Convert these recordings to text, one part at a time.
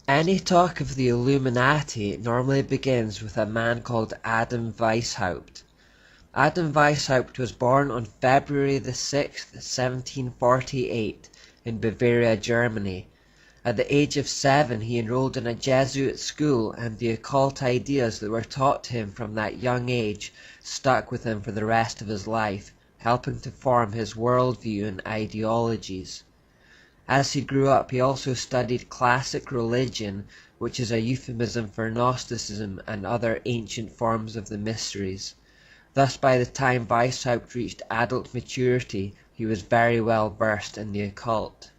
Any talk of the Illuminati normally begins with a man called Adam Weishaupt. Adam Weishaupt was born on February the 6th, 1748, in Bavaria, Germany. At the age of 7 he enrolled in a Jesuit school, and the occult ideas that were taught to him from that young age stuck with him for the rest of his life, helping to form his worldview and ideologies. As he grew up, he also studied classic religion, which is a euphemism for Gnosticism and other ancient forms of the mysteries. Thus, by the time Weishaupt reached adult maturity, he was very well versed in the occult.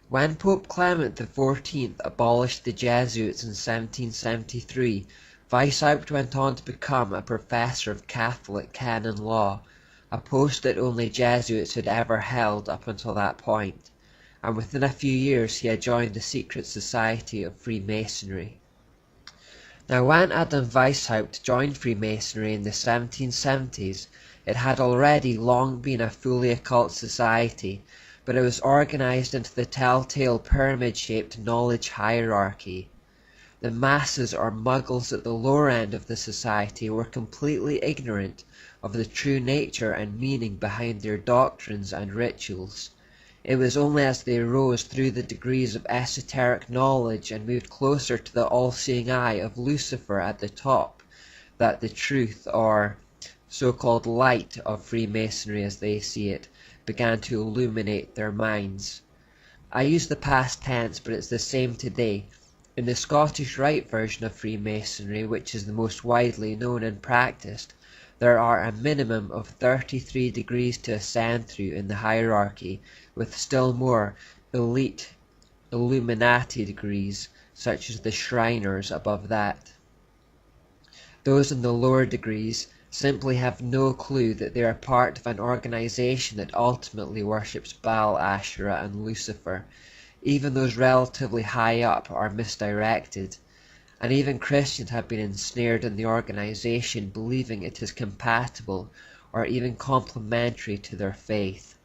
When Pope Clement XIV abolished the Jesuits in 1773, Weishaupt went on to become a professor of Catholic canon law, a post that only Jesuits had ever held up until that point, and within a few years he had joined the secret society of Freemasonry. Now, when Adam Weishaupt joined Freemasonry in the 1770s, it had already long been a fully occult society, but it was organized into the telltale pyramid-shaped knowledge hierarchy. The masses or muggles at the lower end of the society were completely ignorant of the true nature and meaning behind their doctrines and rituals. It was only as they rose through the degrees of esoteric knowledge and moved closer to the all-seeing eye of Lucifer at the top that the truth, or so-called light, of Freemasonry as they see it, began to illuminate their minds. I use the past tense, but it's the same today. In the Scottish Rite version of Freemasonry, which is the most widely known and practiced, there are a minimum of 33 degrees to ascend through in the hierarchy, with still more elite Illuminati degrees, such as the Shriners above that. Those in the lower degrees simply have no clue that they are part of an organization that ultimately worships Baal, Asherah, and Lucifer. Even those relatively high up are misdirected, and even Christians have been ensnared in the organization, believing it is compatible or even complementary to their faith.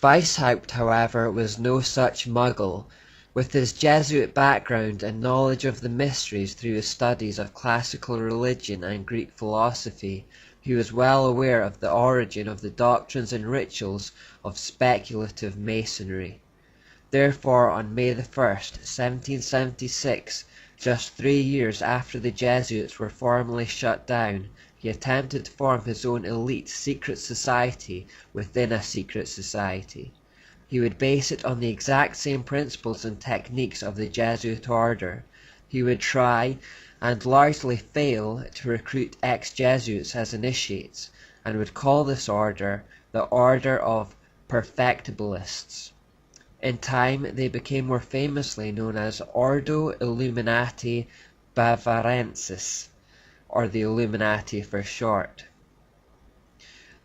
Weishaupt, however, was no such muggle. With his Jesuit background and knowledge of the mysteries through his studies of classical religion and Greek philosophy, he was well aware of the origin of the doctrines and rituals of speculative Masonry. Therefore, on May the 1st, 1776, just 3 years after the Jesuits were formally shut down, he attempted to form his own elite secret society within a secret society. He would base it on the exact same principles and techniques of the Jesuit order. He would try, and largely fail, to recruit ex-Jesuits as initiates, and would call this order the Order of Perfectibilists. In time, they became more famously known as Ordo Illuminati Bavarensis, or the Illuminati for short.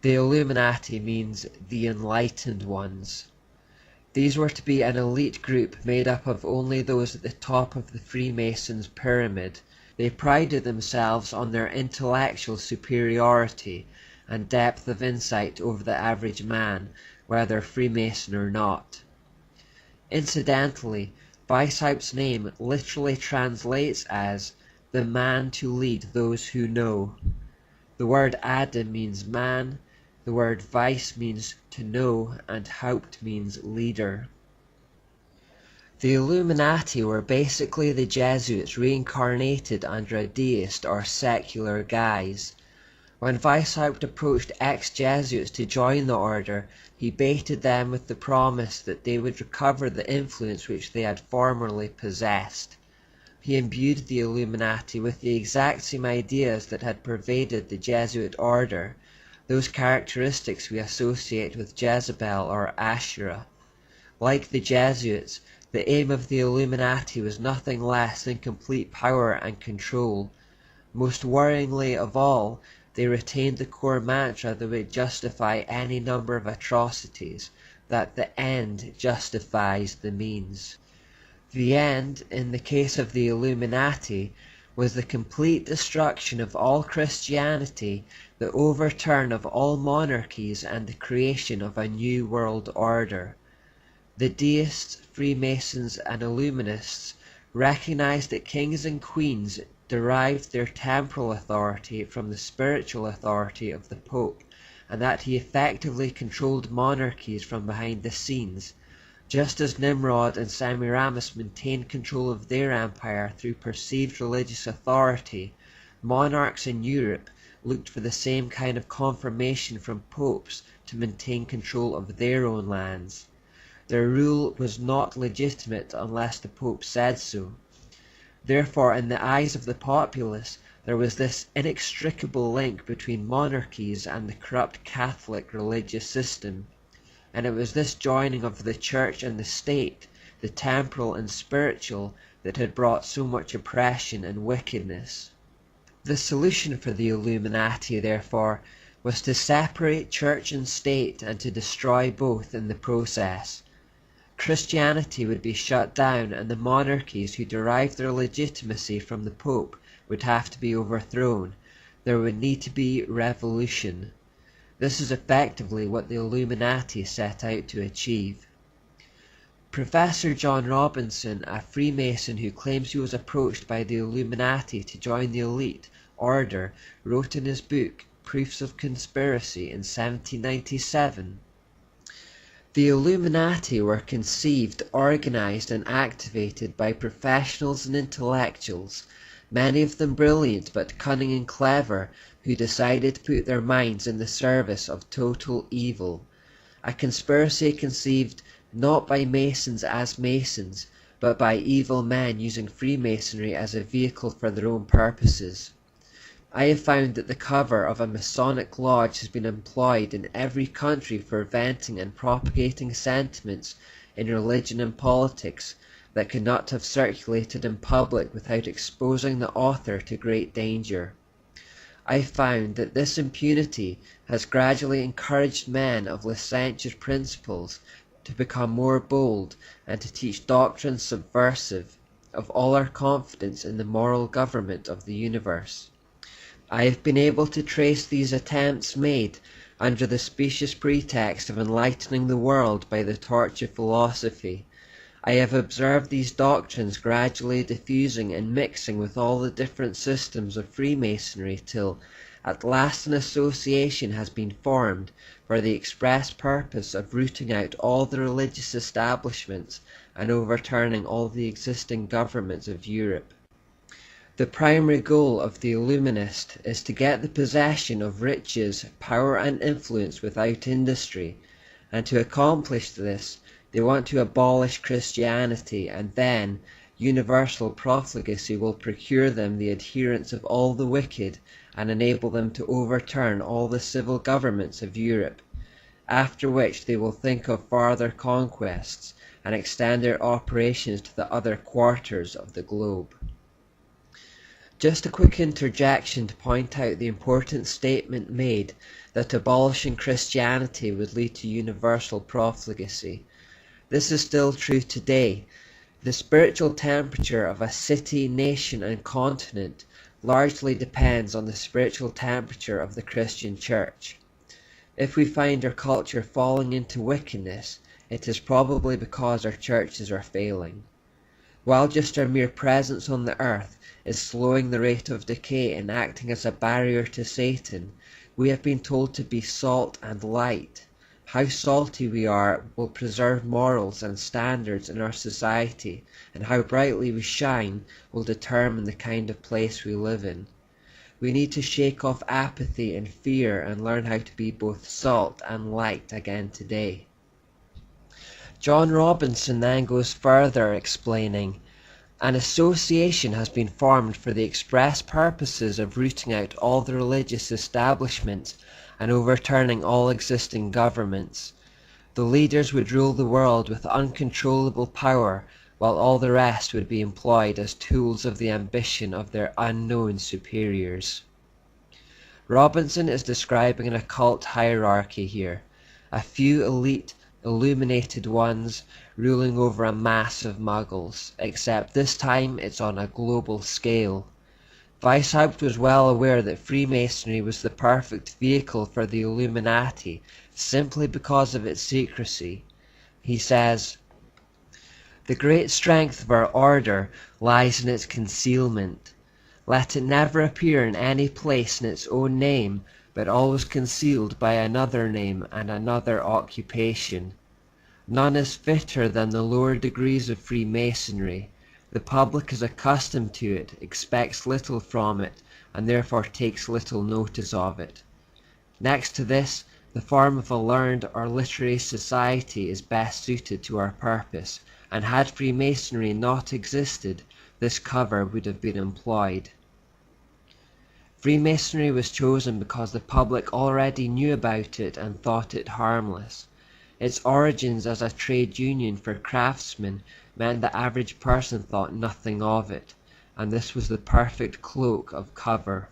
The Illuminati means the Enlightened Ones. These were to be an elite group made up of only those at the top of the Freemasons' pyramid. They prided themselves on their intellectual superiority and depth of insight over the average man, whether Freemason or not. Incidentally, Weishaupt's name literally translates as the man to lead those who know. The word Adam means man, the word Weiss means to know, and Haupt means leader. The Illuminati were basically the Jesuits reincarnated under a deist or secular guise. When Weishaupt approached ex-Jesuits to join the order, he baited them with the promise that they would recover the influence which they had formerly possessed. He imbued the Illuminati with the exact same ideas that had pervaded the Jesuit order, those characteristics we associate with Jezebel or Asherah. Like the Jesuits, the aim of the Illuminati was nothing less than complete power and control. Most worryingly of all, they retained the core mantra that would justify any number of atrocities, that the end justifies the means. The end, in the case of the Illuminati, was the complete destruction of all Christianity, the overturn of all monarchies, and the creation of a new world order. The deists, Freemasons, and Illuminists recognized that kings and queens derived their temporal authority from the spiritual authority of the Pope, and that he effectively controlled monarchies from behind the scenes, just as Nimrod and Semiramis maintained control of their empire through perceived religious authority. Monarchs in Europe looked for the same kind of confirmation from popes to maintain control of their own lands. Their rule was not legitimate unless the Pope said so. Therefore, in the eyes of the populace, there was this inextricable link between monarchies and the corrupt Catholic religious system, and it was this joining of the church and the state, the temporal and spiritual, that had brought so much oppression and wickedness. The solution for the Illuminati, therefore, was to separate church and state and to destroy both in the process. Christianity would be shut down, and the monarchies who derived their legitimacy from the Pope would have to be overthrown. There would need to be revolution. This is effectively what the Illuminati set out to achieve. Professor John Robinson, a Freemason who claims he was approached by the Illuminati to join the elite order, wrote in his book Proofs of Conspiracy in 1797. The Illuminati were conceived, organized, and activated by professionals and intellectuals, many of them brilliant but cunning and clever, who decided to put their minds in the service of total evil. A conspiracy conceived not by Masons as Masons, but by evil men using Freemasonry as a vehicle for their own purposes. I have found that the cover of a Masonic lodge has been employed in every country for venting and propagating sentiments in religion and politics that could not have circulated in public without exposing the author to great danger. I found that this impunity has gradually encouraged men of licentious principles to become more bold and to teach doctrines subversive of all our confidence in the moral government of the universe. I have been able to trace these attempts made under the specious pretext of enlightening the world by the torch of philosophy. I have observed these doctrines gradually diffusing and mixing with all the different systems of Freemasonry till, at last, an association has been formed for the express purpose of rooting out all the religious establishments and overturning all the existing governments of Europe. The primary goal of the Illuminist is to get the possession of riches, power and influence without industry, and to accomplish this they want to abolish Christianity, and then universal profligacy will procure them the adherence of all the wicked and enable them to overturn all the civil governments of Europe, after which they will think of farther conquests and extend their operations to the other quarters of the globe. Just a quick interjection to point out the important statement made that abolishing Christianity would lead to universal profligacy. This is still true today. The spiritual temperature of a city, nation, and continent largely depends on the spiritual temperature of the Christian Church. If we find our culture falling into wickedness, it is probably because our churches are failing. While just our mere presence on the earth is slowing the rate of decay and acting as a barrier to Satan, we have been told to be salt and light. How salty we are will preserve morals and standards in our society, and how brightly we shine will determine the kind of place we live in. We need to shake off apathy and fear and learn how to be both salt and light again today. John Robinson then goes further, explaining, "An association has been formed for the express purposes of rooting out all the religious establishments and overturning all existing governments. The leaders would rule the world with uncontrollable power, while all the rest would be employed as tools of the ambition of their unknown superiors." Robinson is describing an occult hierarchy here, a few elite, illuminated ones ruling over a mass of muggles, except this time it's on a global scale. Weishaupt was well aware that Freemasonry was the perfect vehicle for the Illuminati simply because of its secrecy. He says, The great strength of our order lies in its concealment. Let it never appear in any place in its own name, but always concealed by another name and another occupation. None is fitter than the lower degrees of Freemasonry. The public is accustomed to it, expects little from it, and therefore takes little notice of it. Next to this, the form of a learned or literary society is best suited to our purpose, and had Freemasonry not existed, this cover would have been employed. Freemasonry was chosen because the public already knew about it and thought it harmless. Its origins as a trade union for craftsmen meant the average person thought nothing of it, and this was the perfect cloak of cover